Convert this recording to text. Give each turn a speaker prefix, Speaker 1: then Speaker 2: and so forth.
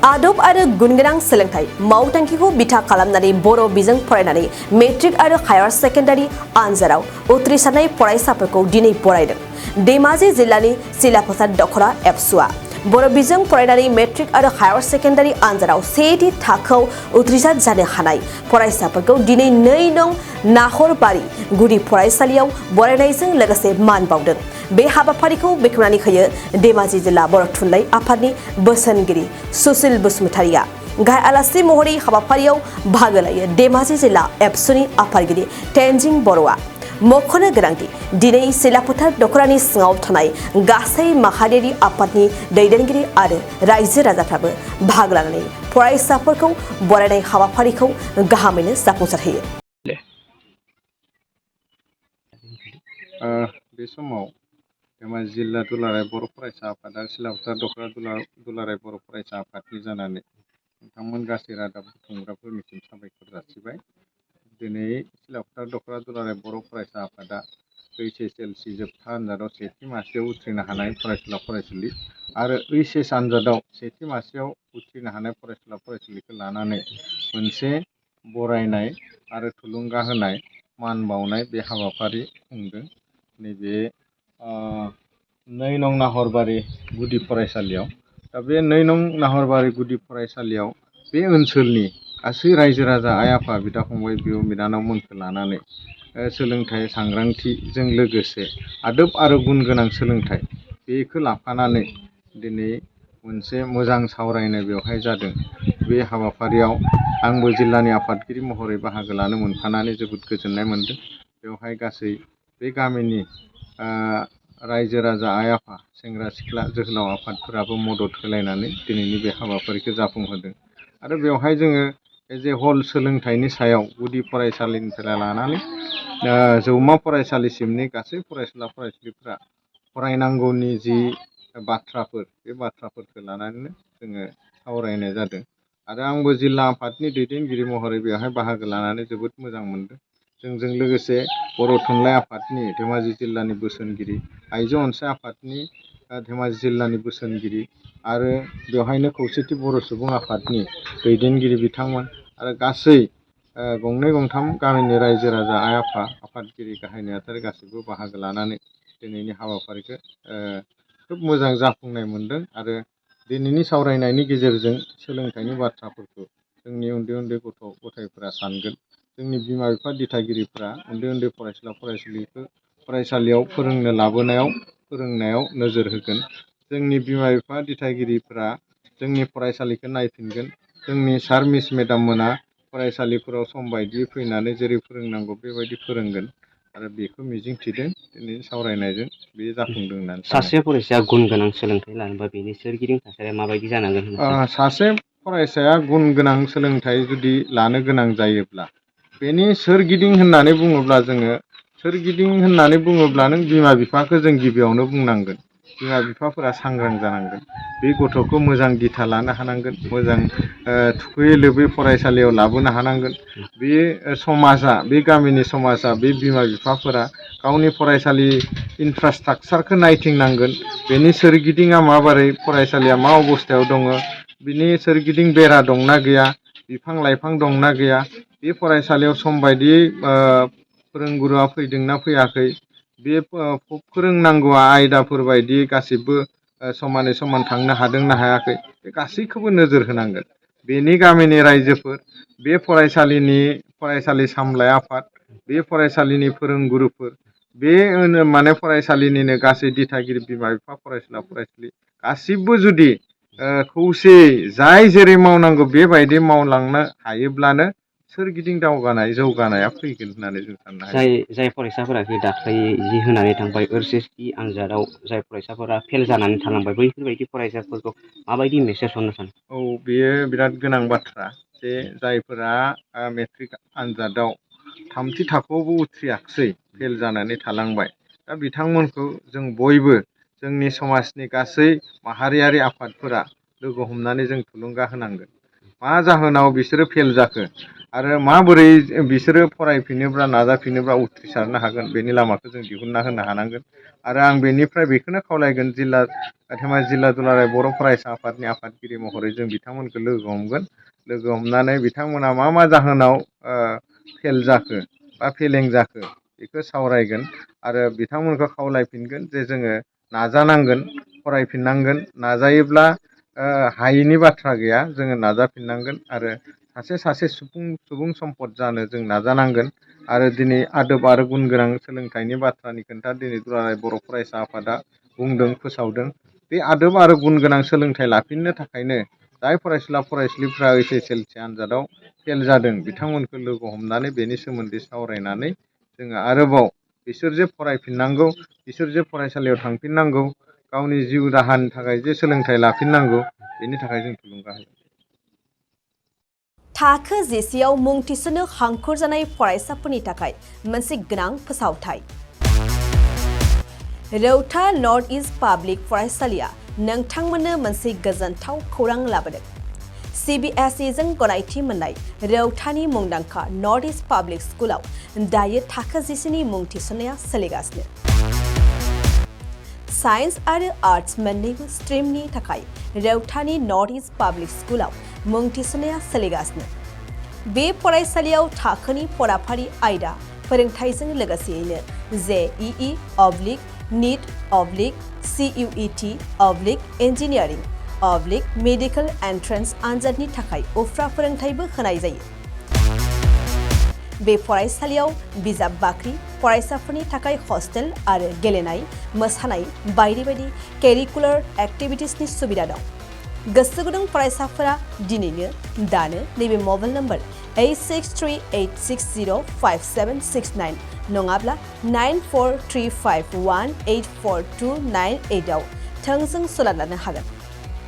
Speaker 1: आदब आरो गुनगोनां सोलोंथाइ मावथांखिखौ बिथा खालामनानै बर' बिजों फरायनानै मेट्रिक आरो हायार सेकेन्डारि आनजादाव उथ्रिसारनाय फरायसाफोरखौ दिनै बरायदों। धेमाजि जिल्लानि सिलाफोथार दख'र एबसआ बर' बिजों फरायनानै मेट्रिक आरो हायार सेकेन्डारि आनजादाव सेथि थाखोआव उथ्रिसार जानो हानाय फरायसाफोरखौ दिनै 2 नं नाहरबारि गुदि फरायसालियाव बरायनायजों लोगोसे मान बावदों। बे हाबाफारिखौ बेखेवनानै होयो धेमाजि जिल्ला बर' थुनलाइ आफादनि बोसोनगिरि सुसिल बसुमतारिया। गाहाय आलासि महरै हाबाफारियाव बाहागो लायो धेमाजि जिल्ला एबसुनि आफादगिरि तेनजिं बर'आ। मख'नो गोनांदि दिनै सिलाफोथार दख'रानि सिङाव थानाय गासै माहारियारि आफादनि दैदेनगिरि आरो रायजो राजाफ्राबो बाहागो लानानै फरायसाफोरखौ बरायनाय हाबाफारिखौ गाहामैनो जाफुंसारहोयो।
Speaker 2: बे समाव धेमाजि जिल्ला दुलाराय बर' फरायसा आफाद आरो सिलाफोथार दख'रा दुलाराय बर' फरायसा आफादनि जानानै नोंथांमोन गासै रादाब बुथुमग्राफोरनिसिम साबायखर जासिबाय। दिनै सिलाफोथार दख'रा दुलाराय बर' फरायसा आफादा Hslc जोबथा आनजादाव सेथि मासियाव उथ्रिनो हानाय फरायसुला फरायसुलि आरो आनजादाव सेथि मासियाव उथ्रिनो हानाय फरायसुला फरायसुलिखौ लानानै मोनसे बरायनाय आरो थुलुंगा होनाय मान बावनाय बे हाबाफारि खुंदों। नैबे 2 नं नाहरबारि गुदि फरायसालियाव। दा बे 2 नं नाहरबारि गुदि फरायसालियाव बे ओनसोलनि गासै रायजो राजा आइ आफा बिदा फंबाय बिब' बिनानावमोनखौ लानानै सोलोंथाइ सांग्रांथिजों लोगोसे आदब आरो गुन गोनां सोलोंथाइ बेखौ लाफानानै दिनै मोनसे मोजां सावरायनाय बेवहाय जादों। बे हाबाफारियाव आंबो जिल्लानि आफादगिरि महरै बाहागो लानो मोनफानानै जोबोद गोजोननाय मोनदों। बेवहाय गासै बे गामिनि रायजो राजा आइ आफा सेंग्रा सिख्ला जोहोलाव आफादफोराबो मदद होलायनानै दिनैनि बे हाबाफारिखौ जाफुंहोदों। आरो बेवहाय जोङो हल सोलोंथाइनि सायाव गुदि फरायसालिनिफ्राय लानानै जौमा फरायसालिसिमनि गासै फरायसुला फरायसुलिफ्रा फरायनांगौनि जि बाथ्राफोर बे बाथ्राफोरखौ लानानैनो जोङो सावरायनाय जादों। आरो आंबो जिल्ला आफादनि दैदेनगिरि महरै बेवहाय बाहागो लानानै जोबोद मोजां मोनदों। जोंजों लोगोसे बर' थुनलाइ आफादनि धेमाजि जिल्लानि बोसोनगिरि, आइजो अनसाय आफादनि धेमाजि जिल्लानि बोसोनगिरि आरो बेवहायनो खौसेथि बर' सुबुं आफादनि दैदेनगिरि बिथांमोन आरो गासै 2-3 गामिनि रायजो राजा आइ आफा आफादगिरि गाहाय नेहाथारि गासैबो बाहागो लानानै दिनैनि हाबाफारिखौ खोब मोजां जाफुंनाय मोनदों। आरो दिनैनि सावरायनायनि गेजेरजों सोलोंथाइनि बाथ्राफोरखौ जोंनि उन्दै उन्दै गथ' गथायफोरा सानगोन। जोंनि बिमा बिफा दिथागिरिफ्रा उन्दै उन्दै फरायसुला फरायसुलिखौ फरायसालियाव फोरोंनायाव नोजोर होगोन। जोंनि बिमा बिफा दिथागिरिफ्रा जोंनि फरायसालिखौ नायफिनगोन। जोंनि सार मिस मेडाम मोना फरायसालिफोराव सम बायदियै फैनानै जेरै फोरोंनांगौ बेबायदि फोरोंगोन आरो बेखौ मिजिंथिदों दिनैनि सावरायनायजों बे जाफुंदों होननानै सानो।
Speaker 3: सासे फरायसाया गुन गोनां सोलोंथाइ लानोबा बेनि सोरगिदिं थासारिया माबायदि जानांगोन होनना
Speaker 2: सासे फरायसाया गुन गोनां सोलोंथाइ जुदि लानो गोनां जायोब्ला बेनि सोरगिदिं होननानै बुङोब्ला नों बिमा बिफाखौ जों गिबियावनो बुंनांगोन। बिमा बिफाफोरा सांग्रां जानांगोन। बे गथ'खौ मोजां दिथा लानो हानांगोन। मोजां थुखैयै लोबै फरायसालियाव लाबोनो हानांगोन। बे समाजा, बे गामिनि समाजा, बे बिमा बिफाफोरा गावनि फरायसालि इनफ्रास्ट्राकचारखौ नायथिंनांगोन। बेनि सोरगिदिङा माबोरै, फरायसालिया मा अबस्थायाव दङ, बिनि सोरगिदिं बेरा दंना गैया, बिफां लाइफां दंना गैया, बे फरायसालियाव सम बायदियै फोरोंगुरुआ फैदोंना फैयाखै, बे फोरोंनांगौआ आयदाफोर बायदि गासिबो समानै समान थांनो हादोंना हायाखै, बे गासैखौबो नोजोर होनांगोन। बेनि गामिनि रायजोफोर, बे फरायसालि सामलाय आफाद, बे फरायसालिनि फोरोंगुरुफोर, बे फरायसालिनिनो गासै दिथागिरि बिमा बिफा फरायसुला फरायसुलि गासिबो जुदि खौसेयै जाय जेरै मावनांगौ बेबायदि मावलांनो हायोब्लानो सोरगिदिं जौगानाया फैगोन होननानै जों साननो हायो।
Speaker 3: जाय फरायसाफोरा दाख्लै जि होनानै थांबाय Hslc आनजादाव जाय फरायसाफोरा फेल जानानै थालांबाय बैफोरबायदि फरायसाफोरखौ माबायदि मेसेज हरनो सानो?
Speaker 2: बेयो बिराद गोनां बाथ्रा जे जायफोरा मेट्रिक आनजादाव 3थि थाखोआवबो उथ्रियाखिसै, फेल जानानै थालांबाय, दा बिथांमोनखौ जों बयबो जोंनि समाजनि गासै माहारियारि आफादफोरा लोगो हमनानै जों थुलुंगा होनांगोन। मा जाहोनाव बिसोरो फेल जाखो? आरो माबोरै बिसोरो फरायफिनोब्ला नाजाफिनोब्ला उथ्रिसारनो हागोन बेनि लामाखौ जों दिहुनना होनो हानांगोन आरो आं बेनिफ्राय बेखौनो खावलायगोन धेमाजि जिल्ला दुलाराय बर' फरायसा आफादनि आफादगिरि महरै जों बिथांमोनखौ लोगो हमगोन लोगो हमनानै बिथांमोना मा जाहोनाव फेल जाखो बा फेलें जाखो बेखौ सावरायगोन आरो बिथांमोनखौ खावलायफिनगोन जे जोङो नाजानांगोन फरायफिननांगोन नाजायोब्ला हायिनि बाथ्रा गैया जोङो नाजाफिननांगोन आरो सासे सुबुं सम्पद जानो जों नाजानांगोन आरो दिनै आदब आरो गुन गोनां सोलोंथाइनि बाथ्रानि खोथा दिनै दुलाराय बर' फरायसा आफादा बुंदों फोसावदों बे आदब आरो गुन गोनां सोलोंथाइ लाफिननो थाखायनो जाय फरायसुलिफ्रा HSLC आनजादाव फेल जादों बिथांमोनखौ लोगो हमनानै बेनि सोमोन्दै सावरायनानै जोङो आरोबाव बिसोर जे फरायफिननांगौ बिसोर जे फरायसालियाव थांफिननांगौ गावनि जिउ राहानि थाखाय जे सोलोंथाइ लाफिननांगौ बेनि थाखाय जों थुलुंगा होगोन।
Speaker 1: थाखो जिसेआव मुं थिसननो हांखुर जानाय फरायसाफोरनि थाखाय मोनसे गोनां फोसावथाय। रौता नर्थ इस्ट पाब्लिक फरायसालिया नोंथांमोननो मोनसे गोजोनथाव खौरां लाबोदों। CBSE जों गनायथि मोननाय रौतानि मुंदांखा नर्थ इस्ट पाब्लिक स्कुलाव दायो थाखो जिसेनि मुं थिसननाया सोलिगासिनो। साइन्स आरो आर्ट्स मोन्नैबो स्ट्रिमनि थाखाय रौतानि नर्थ इस्ट पाब्लिक स्कुलाव मुं थिसननाया सोलिगासिनो। बे फरायसालियाव थाखोनि फराफारि आयदा फोरोंथाइजों लोगोसेयैनो JEE NEET CUET engineering medical entrance आनजादनि थाखाय उफ्रा फोरोंथाइबो होनाय जायो। बे फरायसालियाव बिजाब बाख्रि फरायसाफोरनि थाखाय हस्टेल आरो गेलेनाय मोसानाय बायदि बायदि केरिकुलार एक्टिभिटिसनि सुबिदा दं। गोसो गुदुं फरायसाफोरा दिनैनो दानो नैबे मबाइल नम्बर 8638605769 नङाब्ला 9435184298 आव थोंजों सुलाद लानो हागोन।